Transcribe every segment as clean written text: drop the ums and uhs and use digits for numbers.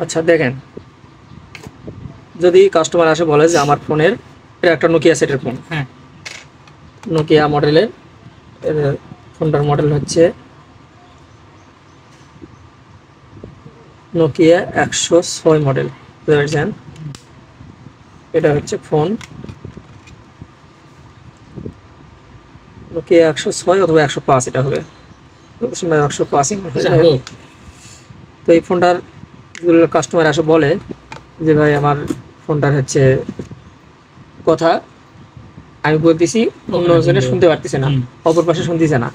আচ্ছা দেখেন, যদি কাস্টমার আসে বলে যে আমার ফোনের এটা একটা নোকিয়া সেটের ফোন, হ্যাঁ নোকিয়া মডেলের, ফোনটার মডেল হচ্ছে নোকিয়া 106 মডেল, বুঝতে পারছেন? এটা হচ্ছে ফোন নোকিয়া 106 অথবা 105, এটা হবে 105। তো এই ফোনটার কাস্টমার আসে বলে যে ভাই আমার ফোনটার হচ্ছে কথা আমি বলতেছি অন্য জনে শুনতে পারতেছে না, অপর পাশে শুনতেছে না,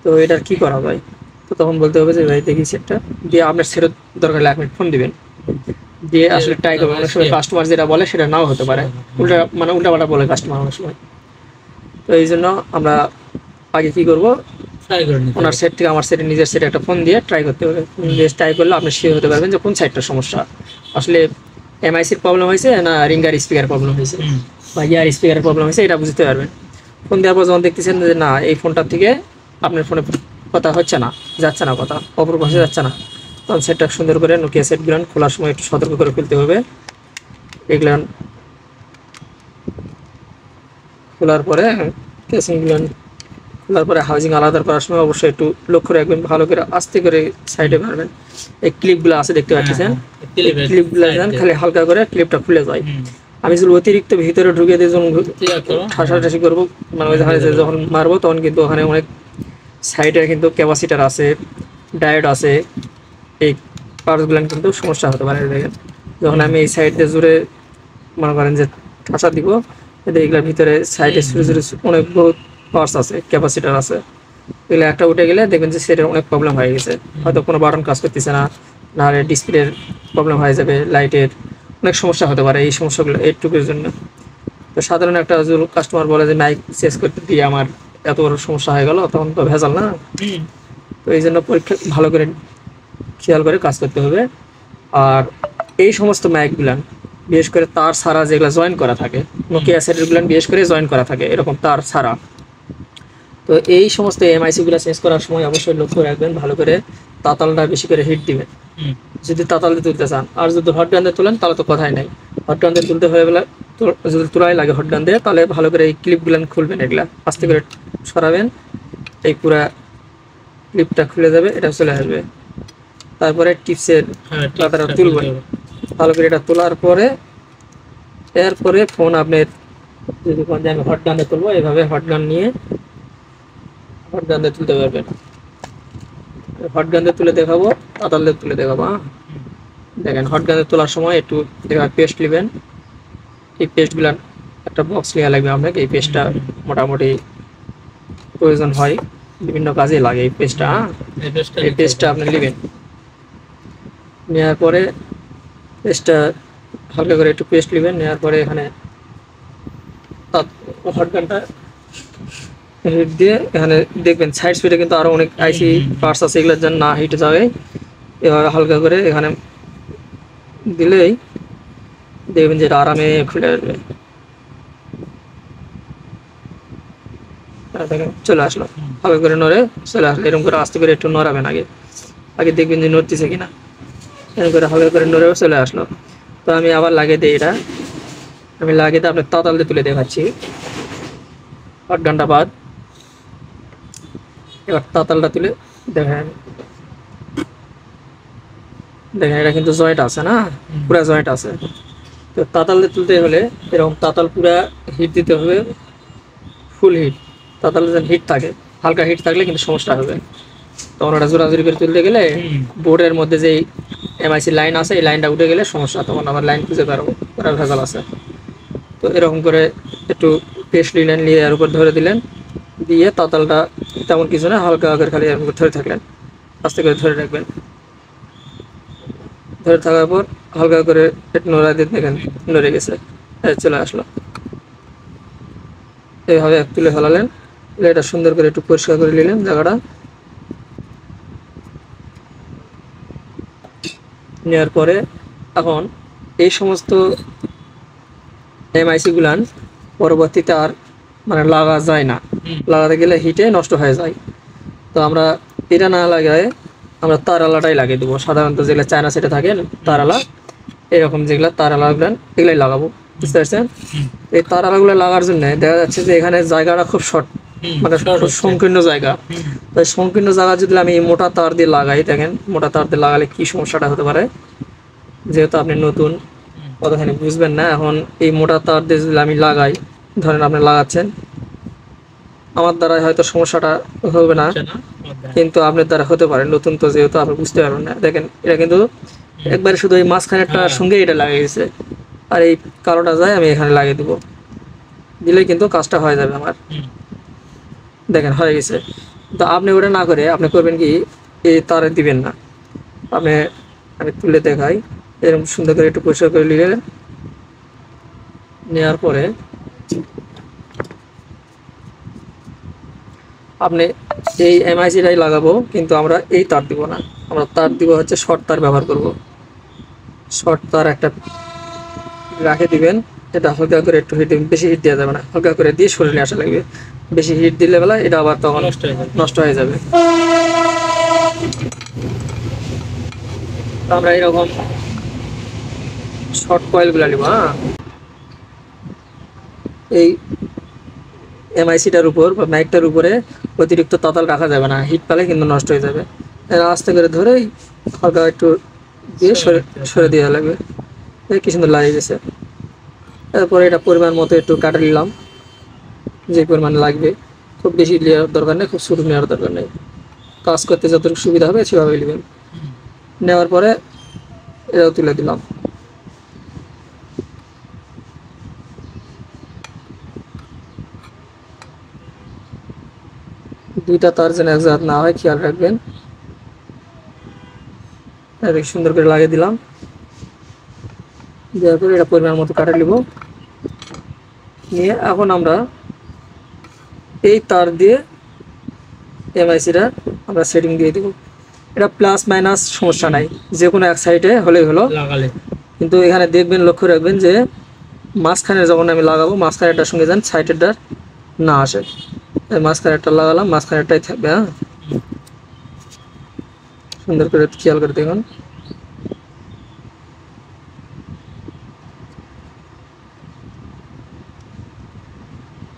তো এটার কি করা যায়? তো তখন বলতে হবে যে ভাই দেখি সেটটা দিয়ে আপনার সেটের দরকার হলে 1 মিনিট ফোন দিবেন, দিয়ে আসলে ট্রাই করবেন। অনেক সময় কাস্টমার যেটা বলে সেটা নাও হতে পারে, উল্টাপাল্টা বলে কাস্টমার অনেক সময়। তো এই জন্য আমরা আগে কি করবো, ওনার সেট থেকে আমার সেটে, নিজের সেটে একটা ফোন দিয়ে ট্রাই করতে হবে। ট্রাই করলে আপনি শিওর হতে পারবেন যে কোন সাইডটার সমস্যা, আসলে এমআইসির প্রবলেম হয়েছে না রিঙ্গার স্পিকার প্রবলেম হয়েছে বা ইয়ার স্পিকারের প্রবলেম হয়েছে, এটা বুঝতে পারবেন। ফোন দেওয়ার পর যখন দেখতেছেন যে না এই ফোনটার থেকে আপনার ফোনে কথা হচ্ছে না, যাচ্ছে না, কথা অপর পাশে যাচ্ছে না, তখন সেটটা সুন্দর করে নোকিয়া সেটগুলো খোলার সময় একটু সতর্ক করে ফেলতে হবে। এগুলো খোলার পরে কেসিংগুলো খোলার পরে হাউজিং আলাদা করার সময় অবশ্যই একটু লক্ষ্য রাখবেন, ভালো করে আস্তে করে সাইডে মারবেন। এই ক্লিপগুলো আছে দেখতে পাচ্ছেন, ক্লিপগুলো খালি হালকা করে ক্লিপটা খুলে যায়। আমি যদি অতিরিক্ত ভিতরে ঢুকে দিয়ে যখন ঠাসাঠাসি করবো, মানে যখন মারবো তখন কিন্তু ওখানে অনেক সাইডে কিন্তু ক্যাপাসিটার আছে, ডায়োড আছে, এই পার্টসগুলো কিন্তু সমস্যা হতে পারে। দেখেন যখন আমি এই সাইড দিয়ে জুড়ে মনে করেন যে ঠাসা দিব, এতে এগুলোর ভিতরে সাইডে ছোটো ছোটো অনেক বহুত পার্টস আছে, ক্যাপাসিটার আছে, এগুলো একটা উঠে গেলে দেখবেন যে সেটার অনেক প্রবলেম হয়ে গেছে, হয়তো কোনো বাটন কাজ করতেছে না, নাহলে ডিসপ্লের প্রবলেম হয়ে যাবে, লাইটের অনেক সমস্যা হতে পারে এই সমস্যাগুলো এইটুকুর জন্য। তো সাধারণ একটা কাস্টমার বলে যে মাইক চেঞ্জ করতে দিয়ে আমার এত বড় সমস্যা হয়ে গেল, তখন তো ভেজাল না। তো এই জন্য পরীক্ষা ভালো করে খেয়াল করে কাজ করতে হবে। আর এই সমস্ত মাইকগুলান বিশেষ করে তার ছাড়া যেগুলো জয়েন করা থাকে, নোকিয়া সেটগুলান বিশেষ করে জয়েন করা থাকে এরকম তার ছাড়া, তো এই সমস্ত এমআইসিগুলো চেঞ্জ করার সময় অবশ্যই লক্ষ্য রাখবেন, ভালো করে তাতালটা বেশি করে হিট দিবেন যদি তাতাল দিয়ে তুলতে চান। আর যদি হট গান দিয়ে তুলেন তাহলে তো কথাই নাই, হট গান দিয়ে তুলতে হয়ে গেলে যদি তোলাই লাগে হট গান দিয়ে, তাহলে ভালো করে এই ক্লিপগুলো খুলবেন, এগুলা আস্তে করে সরাবেন, এই পুরা ক্লিপটা খুলে যাবে, এটা চলে আসবে। তারপরে টিপসের পাতাটা তুলবেন ভালো করে, এটা তোলার পরে এরপরে ফোন আপনার যদি কোন আমি হট গান দিয়ে তুলবো, এইভাবে হট গান নিয়ে হট গান দিয়ে তুলতে পারবেন। হট গান দিয়ে তুলে দেখাবো, তাতাল দিয়ে তুলে দেখাবো। দেখেন হট গান দিয়ে তোলার সময় একটু পেস্ট নেবেন, এই পেস্টগুলো একটা বক্স নেওয়া লাগবে আপনাকে, এই পেস্টটা মোটামুটি প্রয়োজন হয়, বিভিন্ন কাজে লাগে এই পেস্টটা। এই পেস্টটা আপনি নেবেন, নেওয়ার পরে পেস্টটা হালকা করে একটু পেস্ট নেবেন, নেওয়ার পরে এখানে হট গানটা হিট দিয়ে এখানে দেখবেন সাইড স্পিডে কিন্তু আরও অনেক আইসি পার্টস আছে, এগুলোর জন্য না হিটে যাবে, এভাবে হালকা করে এখানে দিলেই দেখবেন যে এটা আরামে খুলে আসবে। দেখেন চলে আসলো, হালকা করে নড়ে চলে আসলো, এরকম করে আস্তে করে একটু নড়াবেন, আগে আগে দেখবেন যে নড়তেছে কিনা, এরকম করে হালকা করে নড়েও চলে আসলো। তো আমি আবার লাগিয়ে দিই, এটা আমি লাগিয়ে দিয়ে আপনার তাতাল দিয়ে তুলে দেখাচ্ছি। 8 ঘন্টা বাদ এবার তাতালটা তুলে দেখেন, দেখেন এটা কিন্তু জয়েন্ট আছে না, পুরা জয়েন্ট আছে। তো তাতাল দিয়ে তুলতে হলে এরকম তাতাল পুরা হিট দিতে হবে, ফুল হিট, তাতাল যেন হিট থাকে, হালকা হিট থাকলে কিন্তু সমস্যা হবে, তখন ওটা জোরাজুরি করে তুলতে গেলে বোর্ডের মধ্যে যে এমআইসি লাইন আছে এই লাইনটা উঠে গেলে সমস্যা, তখন আবার লাইন খুঁজে পারবো, ওরা ভেজাল আছে। তো এরকম করে একটু পেস্ট নিলেন, নিয়ে এর উপর ধরে দিলেন, দিয়ে তাতালটা তেমন কিছু না, হালকা আগের খালি এরকম ধরে থাকলেন, আস্তে করে ধরে রাখবেন, ধরে থাকার পর হালকা করে একটু নড়া দিয়ে দেখেন নড়ে গেছে, চলে আসলো। এইভাবে তুলে ফেলালেন, এটা সুন্দর করে একটু পরিষ্কার করে নিলেন জায়গাটা, নেওয়ার পরে এখন এই সমস্ত এমআইসি গুলান পরবর্তীতে আর মানে লাগা যায় না, লাগাতে গেলে হিটে নষ্ট হয়ে যায়। তো আমরা এটা না লাগায় আমরা তার আলাটাই লাগিয়ে দেবো। সাধারণত যেগুলো চায়না সেটে থাকে তার আলা, এরকম যেগুলো তার আলাগুলো এগুলাই লাগাবো, বুঝতে পারছেন? এই তার আলাগুলো লাগার জন্য দেখা যাচ্ছে যে এখানে জায়গাটা খুব শর্ট, মানে খুব সংকীর্ণ জায়গা। তাই সংকীর্ণ জায়গা যদি আমি এই মোটা তার দিয়ে লাগাই, দেখেন মোটা তার দিয়ে লাগালে কি সমস্যাটা হতে পারে। যেহেতু আপনি নতুন, কতখানি বুঝবেন না। এখন এই মোটা তার দিয়ে যদি আমি লাগাই, ধরেন আপনি লাগাচ্ছেন, আমার দ্বারা হয়তো সমস্যাটা হবে না, কিন্তু আপনার দ্বারা হতে পারে। নতুন তো যেহেতু আপনি বুঝতে পারবেন না। দেখেন এটা কিন্তু একবারে শুধু এই মাঝখানেরটার সঙ্গে এটা লাগিয়ে গেছে, আর এই কালোটা যায় আমি এখানে লাগিয়ে দেবো, দিলেই কিন্তু কাজটা হয়ে যাবে আমার। দেখেন হয়ে গেছে। তো আপনি ওটা না করে আপনি করবেন কি, এই তারে দিবেন না আপনি, আমি তুলে দেখাই। এরকম সুন্দর করে একটু পরিষ্কার করে নিলেন, নেওয়ার পরে আপনি এই এমআইসিটাই লাগাবো, কিন্তু আমরা এই তার দিব না, আমরা তার দিব হচ্ছে শর্ট তার ব্যবহার করব। শর্ট তার একটা রাখে দিবেন, এটা হালকা করে একটু হিট, বেশি হিট দেওয়া যাবে না, হালকা করে দিয়ে সরিয়ে নিয়ে আসা লাগবে। বেশি হিট দিলে বেলা এটা আবার তখন নষ্ট হয়ে যাবে। তো আমরা এরকম শর্ট কয়েলগুলো নিব। হ্যাঁ, এই এমআইসিটার উপর বা ম্যাগটার উপরে অতিরিক্ত তাতাল রাখা যাবে না, হিট পেলে কিন্তু নষ্ট হয়ে যাবে। এরা আস্তে করে ধরেই হালকা একটু দিয়ে সরে দেওয়া লাগবে। কি সুন্দর লাগিয়ে গেছে। তারপরে এটা পরিমাণ মতো একটু কাটা নিলাম, যে পরিমাণ লাগবে। খুব বেশি নেওয়ার দরকার নেই, খুব ছোটো নেওয়ার দরকার নেই। কাজ করতে যতটুকু সুবিধা হবে সেভাবে নেবেন। নেওয়ার পরে এটাও তুলে দিলাম। দুইটা তার যেন এক জাত না হয় খেয়াল রাখবেন। সুন্দর করে লাগিয়ে দিলাম, দেওয়ার পরে এটা পরিমাণ মতো কাটা নিব। নিয়ে এখন আমরা এই তার দিয়ে এমআইসিটা আমরা সেটিং দিয়ে দেবো। এটা প্লাস মাইনাস সমস্যা নাই, যে কোনো এক সাইডে হলেই হলো। কিন্তু এখানে দেখবেন, লক্ষ্য রাখবেন যে মাঝখানে যখন আমি লাগাবো, মাঝখানেরটার সঙ্গে যেন সাইডেরটা না আসে। মাঝখানেরটা লাগালাম, মাঝখানেরটাই থাকবে। হ্যাঁ, সুন্দর করে খেয়াল করে দেখুন।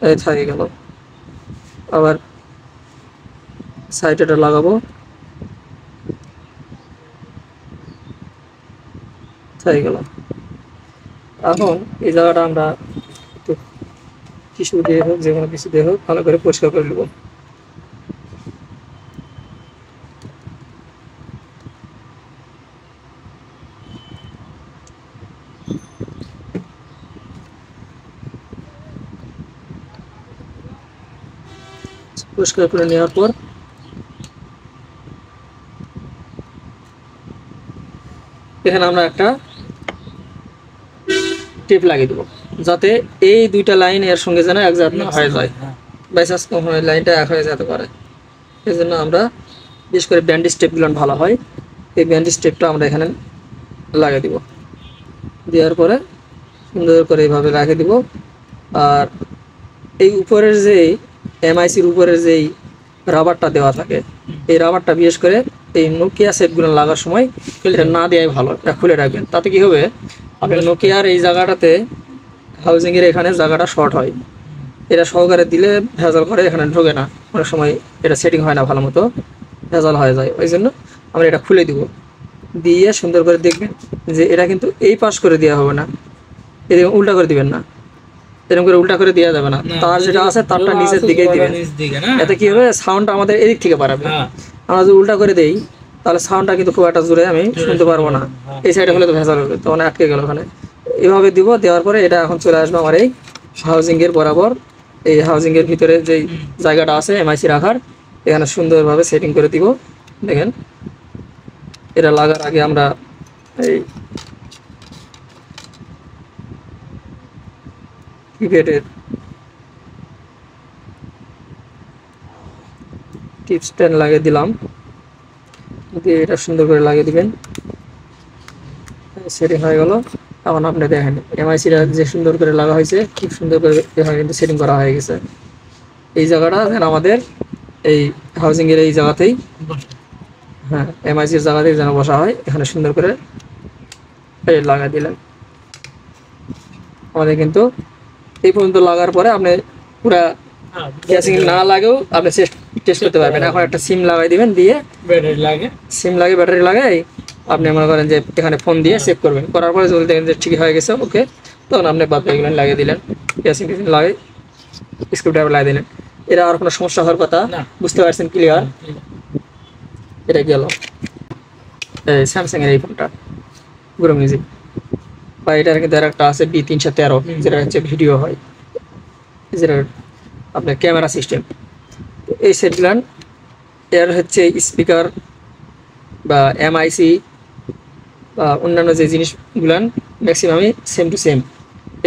এই থাকে গেল। আবার সাইডেটা লাগাবো, থাকে গেল। এখন এই জায়গাটা আমরা একটু টিস্যু দিয়ে হোক, যে কোনো কিছু দিয়ে হোক, ভালো করে পরিষ্কার করে নেব। পরিষ্কার করে নেওয়ার পর এখানে আমরা একটা টেপ লাগিয়ে দেবো, যাতে এই দুইটা লাইন এর সঙ্গে যেন এক জাত না হয়ে যায়, বাইচান্স কখনো লাইনটা এক হয়ে যেতে পারে। এই জন্য আমরা বিশেষ করে ব্যান্ডেজ টেপগুলো ভালো হয়। এই ব্যান্ডেজ টেপটা আমরা এখানে লাগিয়ে দিব। দেওয়ার পরে সুন্দর করে এইভাবে রেখে দিব। আর এই উপরের যেই এমআইসির উপরের যেই রাবারটা দেওয়া থাকে, এই রাবারটা বিশেষ করে এই নোকিয়া সেটগুলো লাগার সময় এটা না দেওয়াই ভালো, এটা খুলে রাখবেন। তাতে কি হবে, আপনার নোকিয়ার এই জায়গাটাতে হাউজিংয়ের এখানে জায়গাটা শর্ট হয়, এটা সহকারে দিলে ভেজাল করে এখানে ঢোকে না, অনেক সময় এটা সেটিং হয় না ভালো মতো, ভেজাল হয়ে যায়। ওই জন্য আমরা এটা খুলে দিব। দিয়ে সুন্দর করে দেখবেন যে এটা কিন্তু এই পাশ করে দেওয়া হবে না, এরকম উল্টা করে দিবেন না, এরকম করে উল্টা করে দেওয়া যাবে না। তার যেটা আছে তারটা নিচের দিকেই দিবেন। এতে কি হবে, সাউন্ডটা আমাদের এদিক থেকে বাড়াবে। আমরা যদি উল্টা করে দেই তাহলে সাউন্ডটা কিন্তু খুব একটা জোরে আমি শুনতে পারবো না, এই সাইডে হলে তো ভেজাল হবে, তখন আটকে গেল ওখানে। এভাবে দিব, দেওয়ার পরে এটা এখন চলে আসবে আমার এই হাউজিংয়ের বরাবর। এই হাউজিংয়ের ভিতরে যেই জায়গাটা আছে এমআইসি রাখার, এখানে সুন্দরভাবে সেটিং করে দিব। দেখেন, এটা লাগার আগে আমরা এই কিপ্যাডের টিপ স্ট্যান্ড লাগিয়ে দিলাম, দিয়ে এটা সুন্দর করে লাগিয়ে দিবেন। সেটিং হয়ে গেল। এখন আপনি দেখেন এমআইসিটা যে সুন্দর করে লাগা হয়েছে, খুব সুন্দর করে এখানে কিন্তু সেটিং করা হয়ে গেছে। এই জায়গাটা যেন আমাদের এই হাউজিংয়ের এই জায়গাতেই হ্যাঁ এমআইসির জায়গাতে যেন বসা হয়, এখানে সুন্দর করে এই লাগা দিলেন। আমাদের কিন্তু এই পর্যন্ত লাগার পরে আপনি পুরা গ্যাসিং না লাগেও আপনি টেস্ট করতে পারবেন। এখন একটা সিম লাগাই দিবেন, দিয়ে সিম লাগে ব্যাটারি লাগাই আপনি মনে করেন যে এখানে ফোন দিয়ে চেক করবেন, করার পরে যদি দেখেন যে ঠিক হয়ে গেছে ওকে, তখন আপনি বাদ এগুলো লাগিয়ে দিলেন, গ্যাসিং টেসিং লাগাই স্ক্রু ড্রাইভার লাগিয়ে দিলেন। এরা আর কোনো সমস্যা হওয়ার কথা বুঝতে পারছেন? ক্লিয়ার? এটা গেল এই স্যামসাংয়ের এই ফোনটা গুরু মিউজিক, বা এটার কিন্তু আর একটা আছে B313, যেটা হচ্ছে ভিডিও হয়, যেটা আপনার ক্যামেরা সিস্টেম। এই সেটগুলান এর হচ্ছে স্পিকার বা এমআইসি বা অন্যান্য যে জিনিসগুলান ম্যাক্সিমামই সেম টু সেম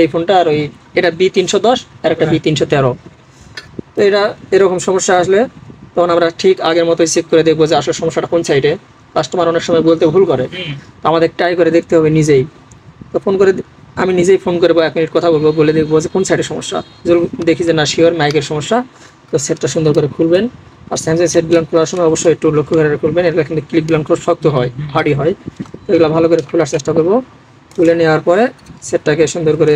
এই ফোনটা আর ওই এটা B310 আর একটা B313। তো এটা এরকম সমস্যা আসলে তখন আমরা ঠিক আগের মতোই চেক করে দেখবো যে আসলে সমস্যাটা কোন সাইডে। কাস্টমার অনেক সময় বলতে ভুল করে, তো আমাদের ট্রাই করে দেখতে হবে নিজেই। তো ফোন করে আমি নিজেই ফোন করবো, 1 মিনিট কথা বলবো, বলে দেখবো যে কোন সাইডে সমস্যা। যদি দেখি যে না শিওর মাইকের সমস্যা, তো সেটটা সুন্দর করে খুলবেন। আর স্যামসাং সেটগুলো খোলার সময় অবশ্যই একটু লক্ষ্য করে খুলবেন, এগুলো কিন্তু ক্লিপগুলো খুব শক্ত হয়, হার্ডি হয়। তো এগুলো ভালো করে খোলার চেষ্টা করবো। খুলে নেওয়ার পরে সেটটাকে সুন্দর করে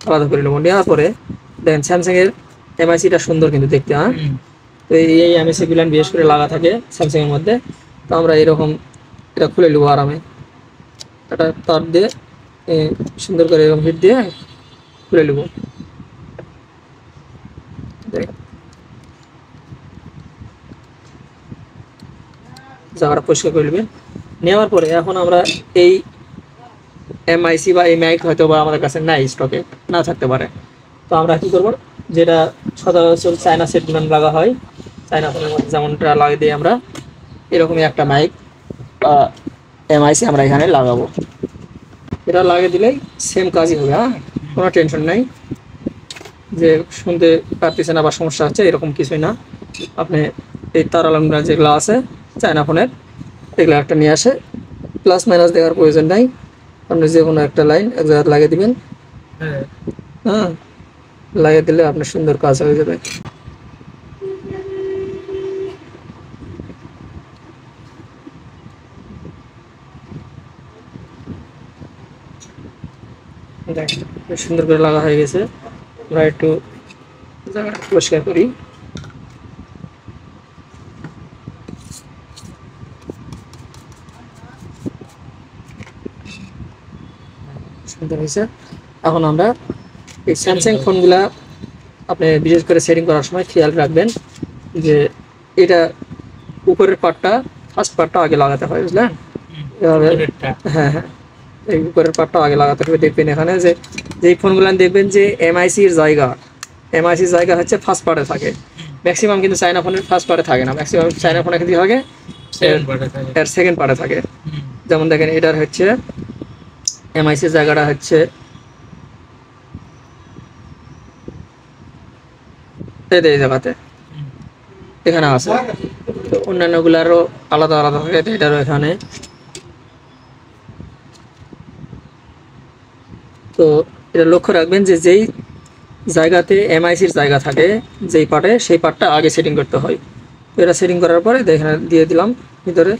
আলাদা করে নেবো। নেওয়ার পরে দেখেন স্যামসাংয়ের এমআইসিটা সুন্দর কিন্তু দেখতে, হ্যাঁ। তো এই এমআইসিগুলো বিশেষ করে লাগা থাকে স্যামসাংয়ের মধ্যে। তো আমরা এরকম এটা খুলে নেবো আরামে, এটা তার দিয়ে সুন্দর করে এরকম হিট দিয়ে খুলে নেব। জায়গাটা পরিষ্কার করে নেবেন। নেওয়ার পরে এখন আমরা এই এমআইসি বা এই মাইক হয়তো বা আমাদের কাছে নাই, স্টকে না থাকতে পারে। তো আমরা কী করবো, যেটা সচরাচর চায়না সেটগুলো লাগা হয়, চায়না ফোনের মধ্যে যেমনটা লাগিয়ে দিই আমরা, এরকমই একটা মাইক বা এমআইসি আমরা এখানে লাগাবো। এটা লাগিয়ে দিলেই সেম কাজই হবে, হ্যাঁ, কোনো টেনশন নাই যে শুনতে পারতেছে না বা সমস্যা হচ্ছে, এরকম কিছুই না। আপনি এই তার আলমরা যেগুলো আছে চায়না ফোনের, এগুলো একটা নিয়ে আসে, প্লাস মাইনাস দেওয়ার প্রয়োজন নাই। আপনি যে কোনো একটা লাইন এক জায়গায় লাগিয়ে দিবেন, হ্যাঁ, লাগিয়ে দিলে আপনার সুন্দর কাজ হয়ে যাবে। সুন্দর করে লাগা হয়ে গেছে। আমরা একটু জায়গাটা পরিষ্কার করি। সুন্দর হয়েছে। এখন আমরা এই স্যামসাং ফোনগুলা আপনি বিশেষ করে সেটিং করার সময় খেয়াল রাখবেন যে এটা উপরের পার্টটা, ফার্স্ট পার্টটা আগে লাগাতে হয়, বুঝলেন? এভাবে, হ্যাঁ হ্যাঁ, এই উপরের পার্টটা আগে লাগাতে হবে। দেখবেন এখানে যে যেই ফোনগুলো দেখবেন যে এমআইসির জায়গা হচ্ছে ফার্স্ট পার্টে থাকে ম্যাক্সিমাম, কিন্তু চায়না ফোনের ফার্স্ট পার্টে থাকে না, ম্যাক্সিমাম চায়না ফোনে কিন্তু থাকে এর সেকেন্ড পার্টে থাকে। যেমন দেখেন এটার হচ্ছে এমআইসির জায়গাটা হচ্ছে এই জায়গাতে, এখানে আছে। তো অন্যান্যগুলারও আলাদা আলাদা থাকে, এটারও এখানে। তো এটা লক্ষ্য রাখবেন যে যেই জায়গাতে এমআইসির জায়গা থাকে যেই পার্টে, সেই পার্টটা আগে সেটিং করতে হয়। তো এটা সেটিং করার পরে এখানে দিয়ে দিলাম ভিতরে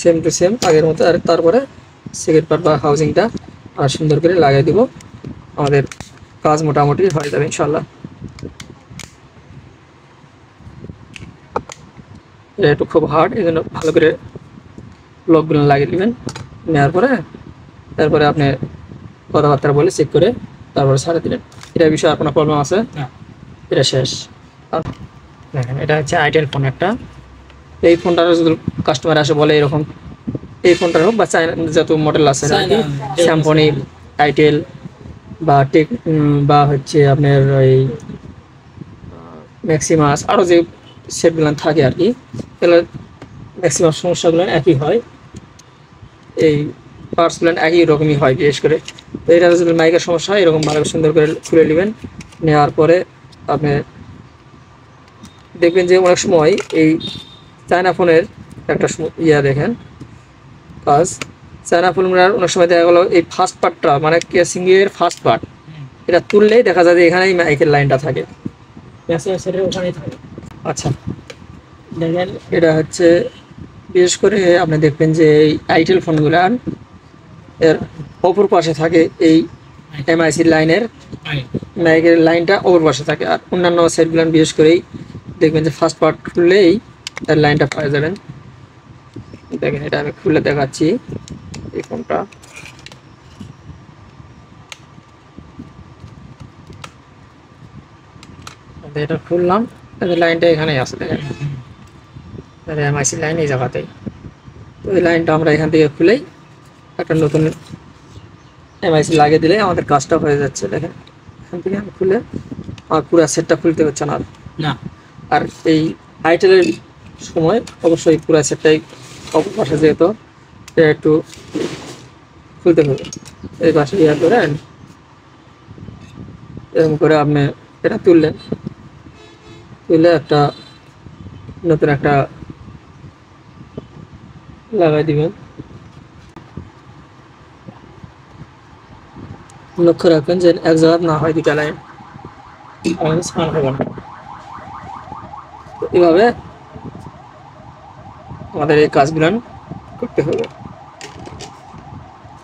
সেম টু সেম আগের মতো। আর তারপরে সেকেন্ড পার্ট বা হাউজিংটা আর সুন্দর করে লাগিয়ে দিব। আমাদের কাজ মোটামুটি হয়ে যাবে ইনশাল্লাহ। এটা একটু খুব হার্ড, এই জন্য ভালো করে ব্লকগুলো লাগিয়ে দেবেন। নেওয়ার পরে তারপরে আপনি কথাবার্তা বলে চেক করে তারপরে ছাড়ে দিলেন। এটা বিষয়ে আর কোনো প্রবলেম আছে? এটা শেষ। দেখেন এটা হচ্ছে আইটেল ফোন একটা। এই ফোনটার যদি কাস্টমার আসে বলে এরকম, এই ফোনটার হোক বা চায়না যত মডেল আছে আর কি, স্যামসং, আইটেল বা টেক বা হচ্ছে আপনার ওই ম্যাক্সিমাস, আরও যে সেটগুলো থাকে আর কি, এগুলো ম্যাক্সিমাম সমস্যাগুলো একই হয়, এই পার্টসগুলো একই রকমই হয় বিশেষ করে। তো এটা যদি মাইকের সমস্যা হয় এরকম ভালো সুন্দর করে খুলে নেবেন। নেওয়ার পরে আপনি দেখবেন যে অনেক সময় এই চায়না ফোনের একটা দেখেন কাজ, চায়না ফোনগুলোর অনেক সময় দেখা গেলো এই ফার্স্ট পার্টটা মানে কেসিংয়ের ফার্স্ট পার্ট, এটা তুললেই দেখা যায় যে এখানেই মাইকের লাইনটা থাকে, ওখানেই থাকে। আচ্ছা দেখেন এটা হচ্ছে বিশেষ করে আপনি দেখবেন যে এই আইটেল ফোনগুলো এর অপর পাশে থাকে এই এমআইসি লাইনের ম্যাগের লাইনটা অপর পাশে থাকে, আর অন্যান্য সেটগুলো বিশেষ করেই দেখবেন যে ফার্স্ট পার্ট খুললেই এর লাইনটা পাওয়া যাবেন। দেখেন এটা আমি খুলে দেখাচ্ছি এই ফোনটা। এটা খুললাম, লাইনটা এখানেই আছে, দেখেন এমআইসি লাইন এই জায়গাতেই। তো এই লাইনটা আমরা এখান থেকে খুলেই একটা নতুন এমআইসি লাগিয়ে দিলে আমাদের কাজটা হয়ে যাচ্ছে। দেখেন এখান থেকে আমি খুলে আমার পুরো সেটটা খুলতে হচ্ছে না। আর এই আইটেলের সময় অবশ্যই পুরো সেটটাই অপর পাশে যেহেতু একটু খুলতে হবে। এই পাশে ইয়া করে এরকম করে আপনি এটা তুললে একটা নতুন একটা লাগাই দিবেন। লক্ষ্য রাখবেন যে এক জায়গা না হয় দুটা লাইন, স্পান হবে না। এভাবে আমাদের এই কাজগুলো করতে হবে।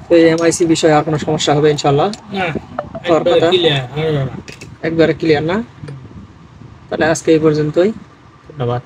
তো এই এমআইসি বিষয়ে আর কোনো সমস্যা হবে ইনশাল্লাহ? একবারে ক্লিয়ার না? তাহলে আজকে এই পর্যন্তই, ধন্যবাদ।